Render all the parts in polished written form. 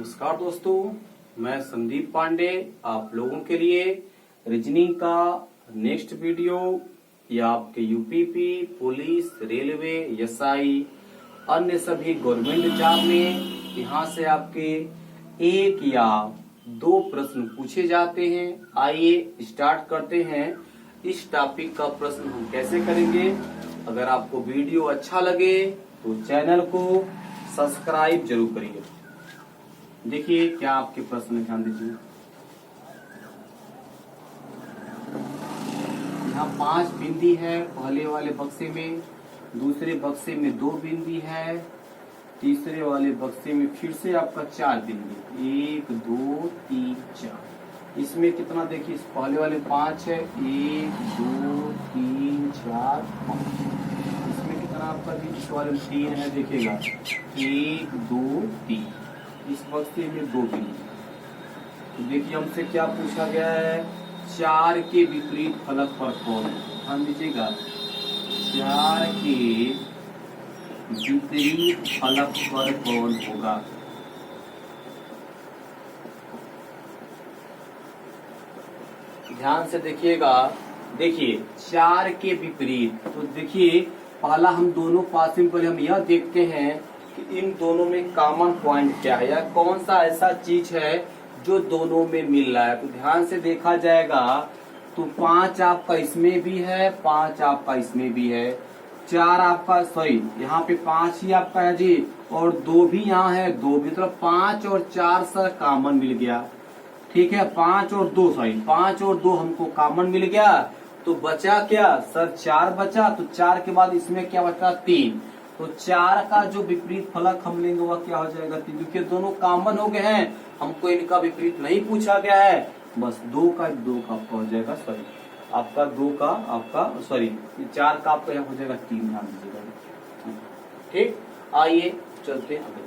नमस्कार दोस्तों, मैं संदीप पांडे आप लोगों के लिए रीजनिंग का नेक्स्ट वीडियो या आपके यूपीपी, पुलिस, रेलवे, एसआई, अन्य सभी गवर्नमेंट एग्जाम में यहाँ से आपके एक या दो प्रश्न पूछे जाते हैं। आइए स्टार्ट करते हैं। इस टॉपिक का प्रश्न हम कैसे करेंगे। अगर आपको वीडियो अच्छा लगे तो चैनल को सब्सक्राइब जरूर करिए। देखिए क्या आपके प्रश्न, ध्यान दीजिए। यहाँ 5 बिंदी है पहले वाले बक्से में, दूसरे बक्से में 2 बिंदी है, तीसरे वाले बक्से में फिर से आपका 4 बिंदी, 1 2 3 4। इसमें कितना देखिए, इस पहले वाले 5 है, 1 2 3 4 5। इसमें कितना आपका इस वाले में 3 है, देखिएगा 1 2 3। इस बक्से में 2 बिंदु। तो देखिए हमसे क्या पूछा गया है, 4 के विपरीत फलक पर कौन। ध्यान दीजिएगा, 4 के विपरीत फलक पर कौन होगा। ध्यान से देखिएगा। देखिए 4 के विपरीत, तो देखिए पहला हम दोनों पास में पहले हम यह देखते हैं कि इन दोनों में कॉमन पॉइंट क्या है या कौन सा ऐसा चीज है जो दोनों में मिल रहा है। तो ध्यान से देखा जाएगा तो 5 आपका इसमें भी है, 5 आपका इसमें भी है, 4 आपका सॉरी यहाँ पे 5 ही आपका है जी, और 2 भी यहाँ है, 2 भी, मतलब 5 और 4 सर कॉमन मिल गया। ठीक है, 5 और 2 सॉरी 5 और 2 हमको कॉमन मिल गया। तो बचा क्या सर, 4 बचा। तो 4 के बाद इसमें क्या बचा, 3। तो 4 का जो विपरीत फलक हम लेंगे वह क्या हो जाएगा, 3, क्योंकि दोनों कॉमन हो गए हैं। हमको इनका विपरीत नहीं पूछा गया है, बस 2 का आपका हो जाएगा, सॉरी आपका 2 का आपका सॉरी 4 का आपका हो जाएगा 3। ध्यान दीजिएगा। ठीक, आइए चलते हैं आगे।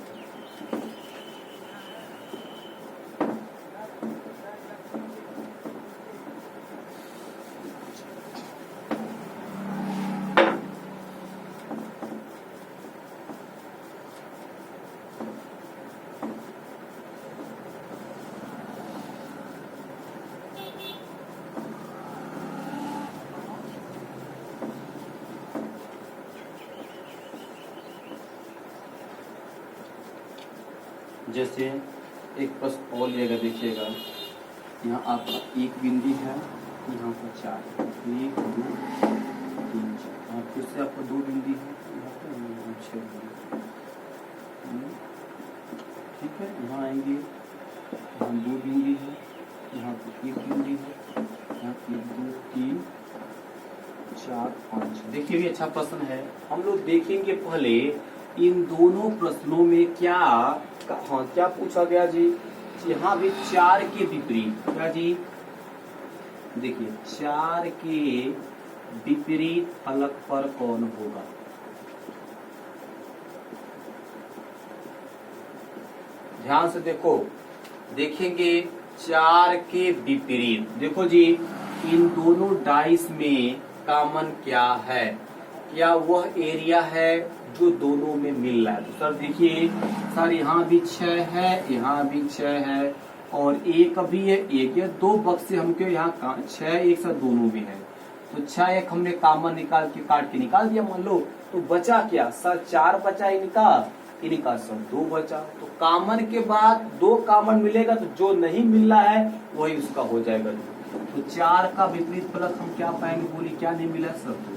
जैसे एक प्रश्न और लेगा, देखिएगा यहाँ आपका 1 बिंदी है, यहाँ पर 4, 1 2 3 4, फिर से आपका 2 बिंदी है, यहाँ पर 6 बिंदी। ठीक है, यहाँ आएंगे, यहाँ 2 बिंदी है, यहाँ पर 1 बिंदी है, यहाँ 1 2 3 4 5। देखिए भी अच्छा प्रश्न है। हम लोग देखेंगे पहले इन दोनों प्रश्नों में क्या पूछा गया जी। यहाँ भी 4 के विपरीत क्या जी, देखिए 4 के विपरीत फलक पर कौन होगा। ध्यान से देखो, देखेंगे 4 के विपरीत। देखो जी, इन दोनों डाइस में कॉमन क्या है, क्या वह एरिया है जो दोनों में मिल रहा है। तो सर देखिए सर, यहाँ भी 6 है, यहाँ भी 6 है, और 1 भी है, 1 या 2 बक्से हमको यहाँ 6 एक साथ दोनों में है। तो 6 एक हमने कॉमन निकाल के काट के निकाल दिया मान लो। तो बचा क्या सर, 4 बचा इनका सर 2 बचा। तो कॉमन के बाद 2 कॉमन मिलेगा, तो जो नहीं मिल रहा है वही उसका हो जाएगा। तो 4 का विपरीत फलक हम क्या पाएंगे, बोली क्या नहीं मिला सर, 2।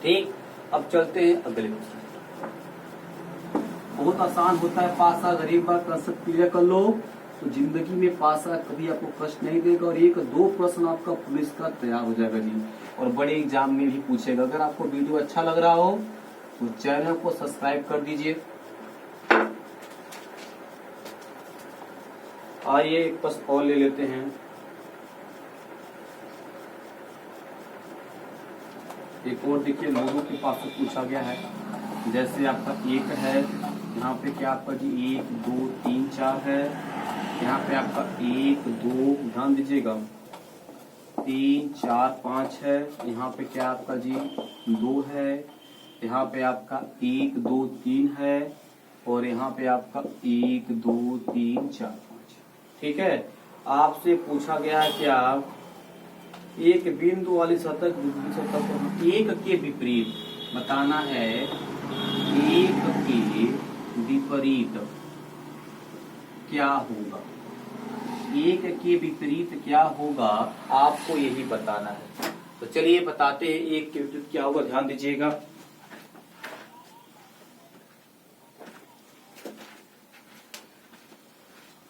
ठीक, अब चलते हैं अगले प्रश्न। बहुत आसान होता है पासा, गरीब बार कंसेप्ट क्लियर कर लो तो जिंदगी में पासा कभी आपको कष्ट नहीं देगा, और 1-2 प्रश्न आपका पुलिस का तैयार हो जाएगा जी, और बड़े एग्जाम में भी पूछेगा। अगर आपको वीडियो अच्छा लग रहा हो तो चैनल को सब्सक्राइब कर दीजिए। आइए एक प्रश्न और ले लेते हैं। एक और देखिए लोगों के पास से पूछा गया है। जैसे आपका 1 है, यहाँ पे क्या आपका जी 1 2 3 4 है, यहाँ पे आपका 1 2, ध्यान दीजिएगा 3 4 5 है, यहाँ पे क्या आपका जी 2 है, यहाँ पे आपका 1 2 3 है, और यहाँ पे आपका 1 2 3 4 5। ठीक है, आपसे पूछा गया है कि आप एक बिंदु वाली सतह दूसरी सतह पर एक के विपरीत बताना है। एक के विपरीत क्या होगा, एक के विपरीत क्या होगा, आपको यही बताना है। तो चलिए बताते हैं एक के विपरीत क्या होगा, ध्यान दीजिएगा।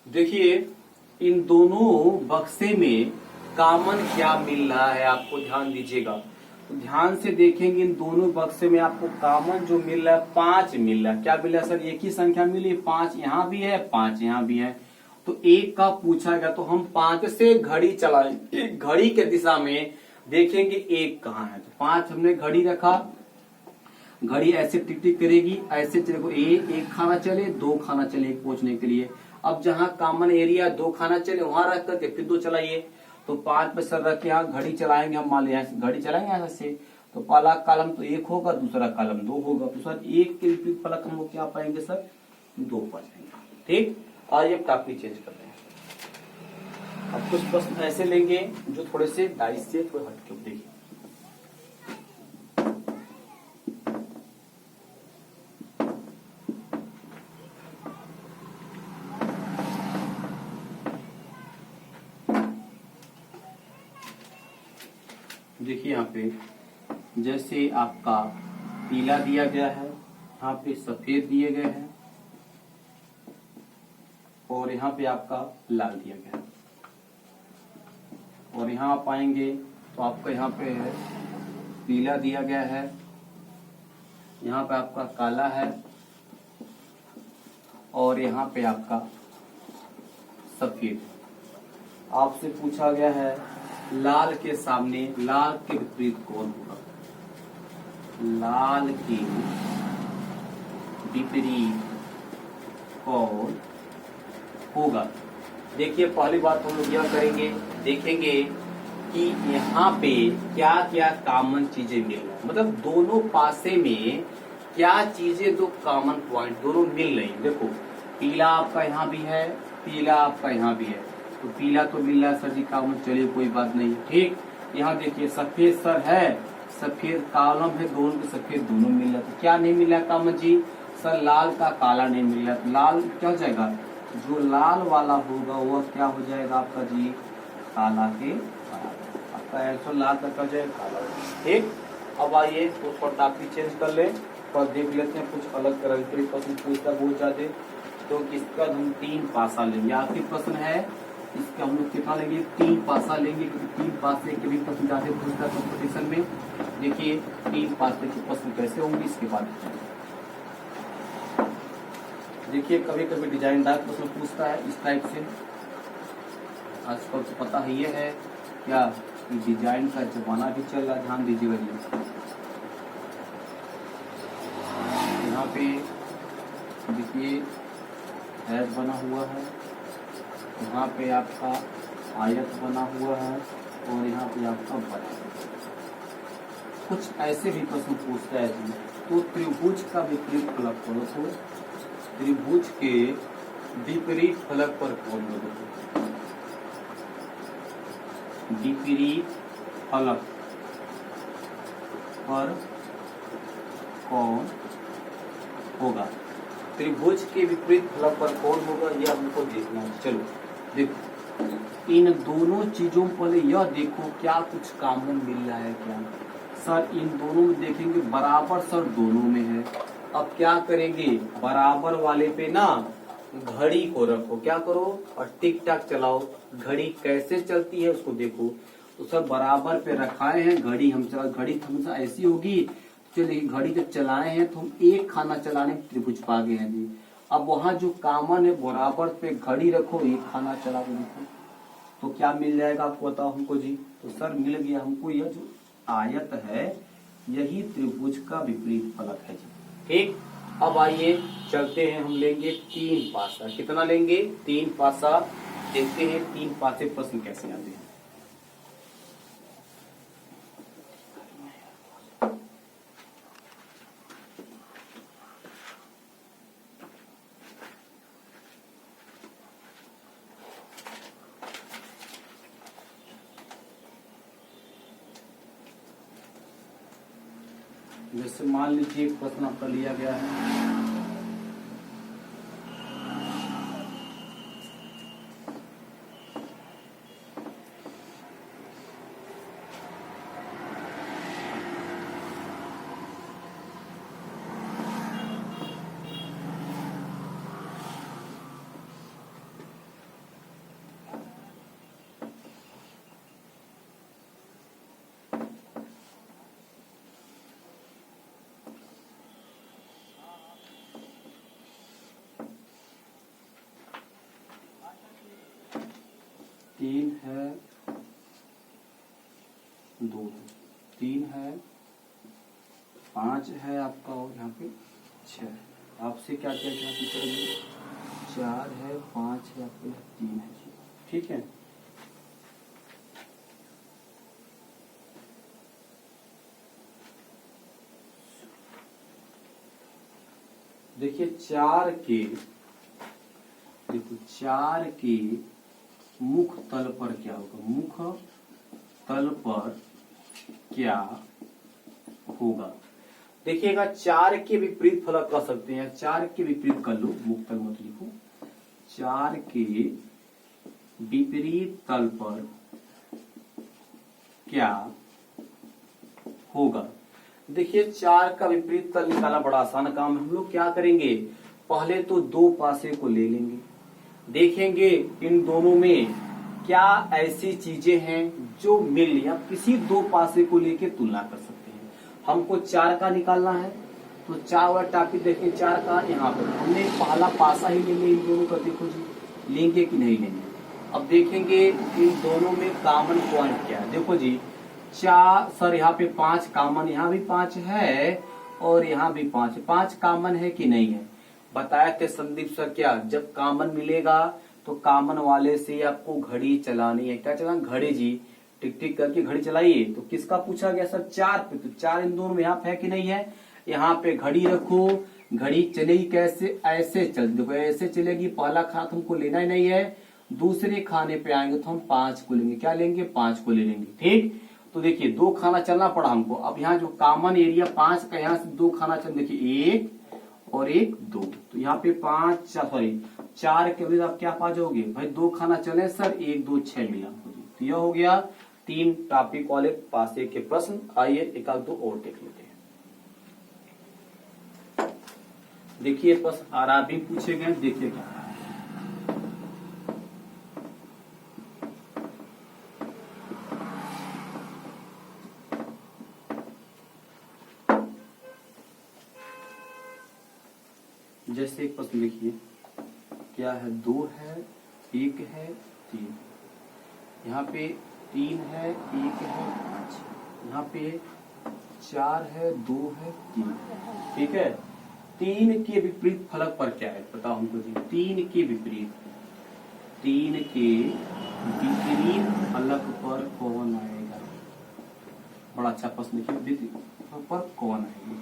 देखिए इन दोनों बक्से में कॉमन क्या मिल रहा है, आपको ध्यान दीजिएगा। तो ध्यान से देखेंगे इन दोनों बक्से में आपको कॉमन जो मिल रहा है 5 मिल रहा है। क्या मिल रहा है सर, एक ही संख्या मिली, 5 यहाँ भी है 5 यहाँ भी है। तो एक का पूछा गया तो हम 5 से घड़ी चलाएंगे, घड़ी के दिशा में देखेंगे एक कहाँ है। तो 5 हमने घड़ी रखा, घड़ी ऐसे टिक टिक करेगी, ऐसे चले, एक खाना चले 2 खाना चले एक पहुंचने के लिए। अब जहां कॉमन एरिया 2 खाना चले वहां रख करके फिर 2 चलाइए। तो 5 पे सर रख के यहाँ घड़ी चलाएंगे हम, मान लिया घड़ी चलाएंगे यहाँ से। तो पहला कॉलम तो 1 होगा, दूसरा कॉलम 2 होगा। तो सर 1 के विपरीत फलक हम लोग क्या पाएंगे सर, 2 पाएंगे। ठीक, आइए टॉपिक चेंज करते हैं। अब कुछ प्रश्न ऐसे लेंगे जो थोड़े से डाइस से थोड़े हटके, देखिए देखिए यहाँ पे जैसे आपका पीला दिया गया है, यहाँ पे सफेद दिए गए हैं और यहाँ पे आपका लाल दिया गया है। और यहाँ आप आएंगे तो आपका यहाँ पे है पीला दिया गया है, यहाँ पे आपका काला है और यहाँ पे आपका सफेद। आपसे पूछा गया है लाल के सामने, लाल के विपरीत कौन होगा, लाल के विपरीत कौन होगा। देखिए पहली बात हम लोग यह करेंगे, देखेंगे कि यहाँ पे क्या क्या कॉमन चीजें मिल रही है, मतलब दोनों पासे में क्या चीजें, दो कॉमन पॉइंट दोनों मिल रही है। देखो पीला आपका यहाँ भी है, पीला आपका यहाँ भी है, तो पीला तो मिल रहा है सर जी कॉमन, चलिए कोई बात नहीं। ठीक, यहाँ देखिए सफेद सर है, सफेद कॉलम है, दोनों के सफेद दोनों मिल रहा है। तो क्या नहीं मिल रहा कॉमन जी, सर लाल का काला नहीं मिल रहा। तो लाल क्या हो जाएगा, जो लाल वाला होगा वह क्या हो जाएगा आपका जी, काला के आपका आंसर लाल का क्या हो जाएगा, काला। ठीक, अब आइए तो टॉपिक चेंज कर ले और देख लेते हैं कुछ अलग तरह के प्रश्न पूछता बहुत ज्यादा। तो इसका हम 3 पासा लेंगे, आखिरी प्रश्न है इसका हम लोग कितना लेंगे, 3 पासा लेंगे, क्योंकि 3 पासे के भी प्रश्न जाते पूछता है कंपटीशन में। देखिए 3 पासे के प्रश्न कैसे होंगे इसके बाद देखिए। कभी कभी डिजाइनदार प्रश्न पूछता है इस टाइप से, आजकल तो पता ही है क्या डिजाइन का जमाना भी चल रहा है, ध्यान दीजिएगा जी। यहाँ पे देखिए हैश बना हुआ है, यहाँ पे आपका आयत बना हुआ है और यहाँ पे आपका बना। कुछ ऐसे भी प्रश्न पूछता है जी, तो त्रिभुज का विपरीत फलक करो, तो त्रिभुज के विपरीत फलक पर कौन होगा, विपरीत फलक पर कौन होगा, त्रिभुज के विपरीत फलक पर कौन होगा यह हमको देखना है। चलो देखो इन दोनों चीजों पर यह देखो क्या कुछ कॉमन मिल रहा है क्या। सर इन दोनों में देखेंगे बराबर, सर दोनों में है। अब क्या करेंगे, बराबर वाले पे ना घड़ी को रखो, क्या करो और टिक टाक चलाओ। घड़ी कैसे चलती है उसको देखो। तो सर बराबर पे रखाए हैं घड़ी, हम चला, घड़ी हमेशा ऐसी होगी। चलिए घड़ी जब चलाए हैं तो हम एक खाना चलाने त्रिभुज पा गए हैं जी। अब वहां जो कॉमन है बराबर पे घड़ी रखो, एक खाना चला के देखो तो क्या मिल जाएगा आपको बताओ हमको जी। तो सर मिल गया हमको, यह जो आयत है यही त्रिभुज का विपरीत फलक है जी। ठीक, अब आइए चलते हैं, हम लेंगे 3 पासा। कितना लेंगे, 3 पासा। देखते हैं 3 पासे प्रश्न कैसे आते हैं। जैसे मान लीजिए एक प्रश्न आपका लिया गया है, तीन है, दो है, तीन है, पांच है आपका, और यहाँ पे छह। आपसे क्या क्या क्या पूछा गया? चार है, पांच है, आपके तीन है जी। ठीक है, देखिए चार के, देखो चार के मुख तल पर क्या होगा? मुख तल पर क्या होगा? देखिएगा, चार के विपरीत फलक कर सकते हैं, चार के विपरीत कर लो, मुख तल मत लिखो। चार के विपरीत तल पर क्या होगा? देखिए चार का विपरीत तल निकालना बड़ा आसान काम है। हम लोग क्या करेंगे, पहले तो दो पासे को ले लेंगे, देखेंगे इन दोनों में क्या ऐसी चीजें हैं जो मिल, या किसी दो पासे को लेके तुलना कर सकते हैं। हमको चार का निकालना है, तो चार वाला टॉपिक देखिए, चार का यहाँ पर हमने पहला पासा ही ले लिया इन दोनों का। देखो जी, लेंगे कि नहीं लेंगे? अब देखेंगे इन दोनों में कॉमन पॉइंट क्या है। देखो जी, चार सर यहाँ पे पांच कॉमन, यहाँ भी पांच है और यहाँ भी पांच, पांच कॉमन है कि नहीं है? बताया थे संदीप सर, क्या जब कॉमन मिलेगा तो कॉमन वाले से आपको घड़ी चलानी है। क्या चलाना? घड़ी जी, टिक टिक करके घड़ी चलाइए। तो किसका पूछा गया सर? चार पे। तो चार इन दोनों में यहाँ है कि नहीं है? यहाँ पे घड़ी रखो, घड़ी चलेगी कैसे? ऐसे चल, देखो ऐसे चलेगी। पहला खाना तुमको लेना ही नहीं है, दूसरे खाने पे आएंगे तो हम पांच को लेंगे। क्या लेंगे? पांच को ले लेंगे। ठीक, तो देखिए दो खाना चलना पड़ा हमको। अब यहाँ जो कॉमन एरिया पांच का, यहाँ से दो खाना चल, देखिए एक और एक दो, तो यहाँ पे पांच, सॉरी चार के बाद आप क्या पा जाओगे भाई? दो खाना चले सर, एक दो छह मिला, तो यह हो गया तीन टॉपिक वाले पासे के प्रश्न। आइए एक आध दो और देख लेते हैं। देखिए प्रश्न आरआरबी पूछे गए, देखिए क्या है। जैसे एक प्रश्न लिखिए, क्या है? दो है, एक है, तीन। यहाँ पे तीन है, एक है, पांच। यहाँ पे चार है, दो है, तीन। ठीक है, तीन के विपरीत फलक पर क्या है बताओ हमको जी। तीन के विपरीत, तीन के विपरीत फलक पर कौन आएगा? बड़ा अच्छा प्रश्न लिखिए, विपरीत फलक पर कौन आएगा?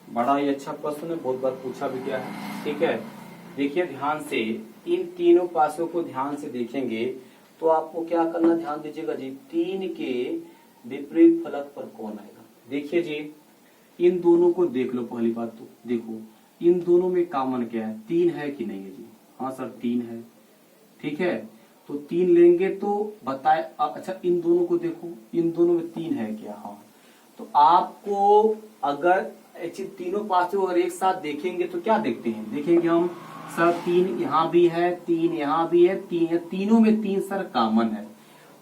बड़ा ही अच्छा प्रश्न है, बहुत बार पूछा भी गया है। ठीक है, देखिए ध्यान से इन तीनों पासों को ध्यान से देखेंगे तो आपको क्या करना, ध्यान दीजिएगा जी। तीन के विपरीत फलक पर कौन आएगा? देखिए जी, इन दोनों को देख लो। पहली बात तो देखो इन दोनों में कॉमन क्या है? तीन है कि नहीं है जी? हाँ सर तीन है। ठीक है, तो तीन लेंगे तो बताए। अच्छा इन दोनों को देखो, इन दोनों में तीन है क्या? हाँ, तो आपको अगर तीनों पासों अगर एक साथ देखेंगे तो क्या देखते हैं? देखेंगे हम सर तीन यहाँ भी है, तीन यहाँ भी है, तीन है, तीनों में तीन सर कॉमन है।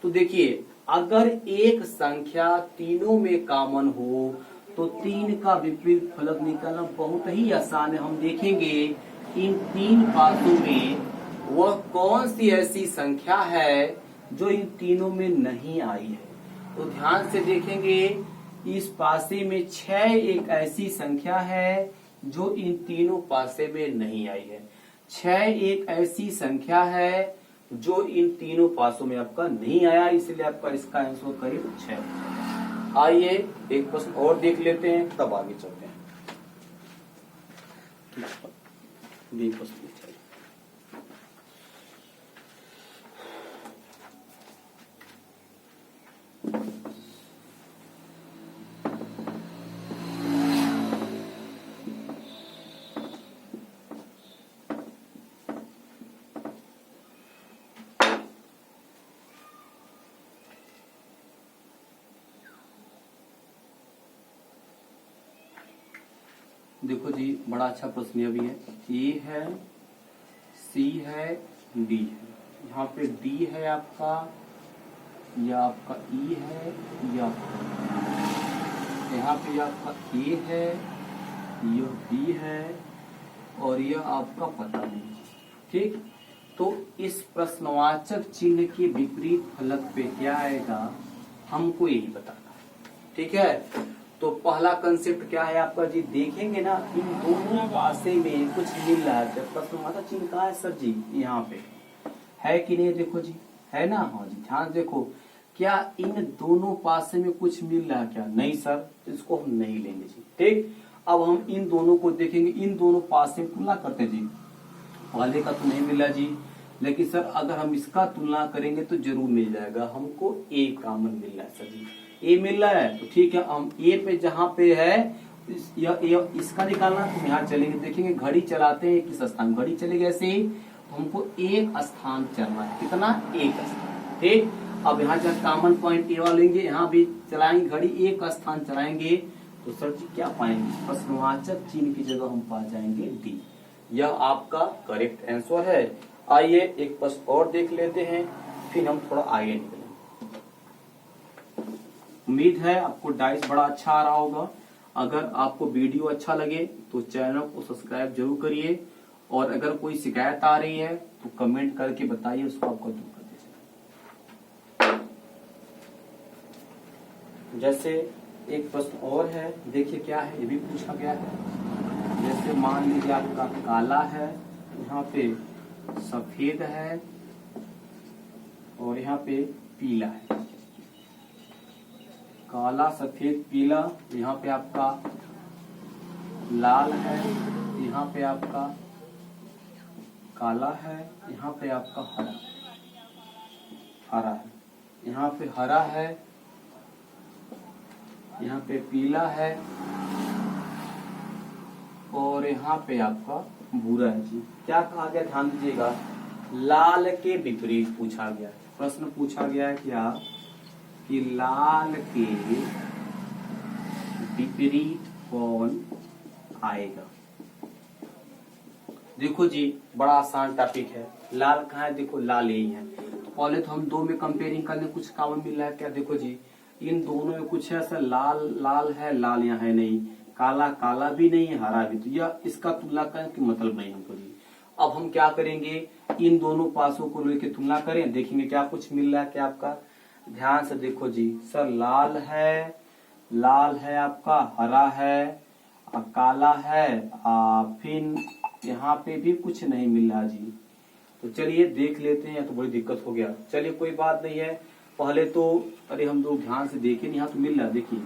तो देखिए अगर एक संख्या तीनों में कॉमन हो तो तीन का विपरीत फलक निकालना बहुत ही आसान है। हम देखेंगे इन तीन पासों में वह कौन सी ऐसी संख्या है जो इन तीनों में नहीं आई है। तो ध्यान से देखेंगे, इस पासे में छह एक ऐसी संख्या है जो इन तीनों पासे में नहीं आई है। छह एक ऐसी संख्या है जो इन तीनों पासों में आपका नहीं आया, इसलिए आपका इसका आंसर करीब 6। आइए एक प्रश्न और देख लेते हैं, तब आगे चलते हैं। प्रश्न देखो जी बड़ा अच्छा प्रश्न ये भी है। ए है, सी है, डी है। यहाँ पे डी है आपका, या आपका ई है, या यहाँ पे आपका ए है, यह बी है, और यह आपका पता नहीं। ठीक, तो इस प्रश्नवाचक चिन्ह के विपरीत फलक पे क्या आएगा, हमको यही बताना। ठीक है, तो पहला कंसेप्ट क्या है आपका जी, देखेंगे ना इन दोनों पासे में कुछ मिल रहा है। प्रश्नवाचक चिन्ह कहाँ है सर जी, यहाँ पे है कि नहीं, देखो जी है ना। हाँ जी, ध्यान देखो, क्या इन दोनों पासे में कुछ मिल रहा है क्या, नहीं सर, तो इसको हम नहीं लेंगे जी। ठीक, अब हम इन दोनों को देखेंगे, इन दोनों पासे में तुलना करते जी। पहले का तो नहीं मिला जी, लेकिन सर अगर हम इसका तुलना करेंगे तो जरूर मिल जाएगा। हमको ए कॉमन मिल रहा है सर जी, ए मिल रहा है, तो ठीक है, हम ए पे जहाँ पे है इसका निकालना, तो यहाँ चलेंगे, देखेंगे घड़ी चलाते हैं किस स्थान, घड़ी चलेगी ऐसे ही, तो हमको एक स्थान चलना है, कितना, एक स्थान। ठीक, अब यहाँ जब कॉमन पॉइंट ए वाला लेंगे, यहाँ भी चलाएंगे घड़ी, एक स्थान चलाएंगे, तो सर जी क्या पाएंगे, प्रश्नवाचक चिन्ह की जगह हम पा जाएंगे डी। यह आपका करेक्ट आंसर है। आइए एक प्रश्न और देख लेते हैं, फिर हम थोड़ा आगे निकलेंगे। उम्मीद है आपको डाइस बड़ा अच्छा आ रहा होगा। अगर आपको वीडियो अच्छा लगे तो चैनल को सब्सक्राइब जरूर करिए, और अगर कोई शिकायत आ रही है तो कमेंट करके बताइए, उसको आपको दूर कर दीजिए। जैसे एक प्रश्न और है, देखिए क्या है, ये भी पूछा गया है। जैसे मान लीजिए आपका काला है, यहाँ पे सफेद है, और यहाँ पे पीला है। काला, सफेद, पीला, यहाँ पे आपका लाल है, यहाँ पे आपका काला है, यहाँ पे आपका हरा है, यहाँ पे हरा है, यहाँ पे पीला है, और यहाँ पे आपका भूरा है जी। क्या कहा गया, ध्यान दीजिएगा, लाल के विपरीत पूछा गया। प्रश्न पूछा गया है क्या, कि लाल के विपरीत कौन आएगा। देखो जी बड़ा आसान टॉपिक है, लाल कहाँ है, देखो लाल यही है। तो पहले तो हम दो में कंपेयरिंग करने, कुछ कॉमन मिल रहा है क्या, देखो जी इन दोनों में कुछ है, सर लाल लाल है, लाल यहाँ है नहीं, काला काला भी नहीं है, हरा भी, तो यह इसका तुलना करने की मतलब नहीं हमको जी। अब हम क्या करेंगे, इन दोनों पासों को लेकर तुलना करें, देखेंगे क्या कुछ मिल रहा है क्या आपका। ध्यान से देखो जी, सर लाल है आपका, हरा है, काला है, फिर यहाँ पे भी कुछ नहीं मिल रहा जी। तो चलिए देख लेते हैं, तो बड़ी दिक्कत हो गया। चलिए कोई बात नहीं है, पहले तो अरे हम लोग ध्यान से देखें, यहाँ तो मिल रहा है, देखिए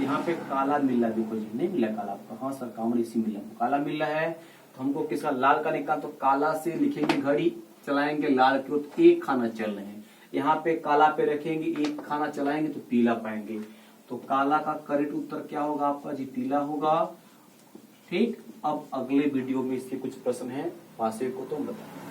यहाँ पे काला मिल रहा है, देखो जी नहीं मिला काला आपका, हाँ सर कॉमन इसी मिला, काला मिल रहा है, तो हमको किसका, लाल का निकाल, तो काला से लिखेंगे, घड़ी चलाएंगे लाल की ओर, तो एक खाना चल रहे हैं, यहाँ पे काला पे रखेंगे, एक खाना चलाएंगे तो पीला पाएंगे। तो काला का करेक्ट उत्तर क्या होगा आपका जी, पीला होगा। ठीक, अब अगले वीडियो में इसके कुछ प्रश्न हैं, पासे को तो बताएं।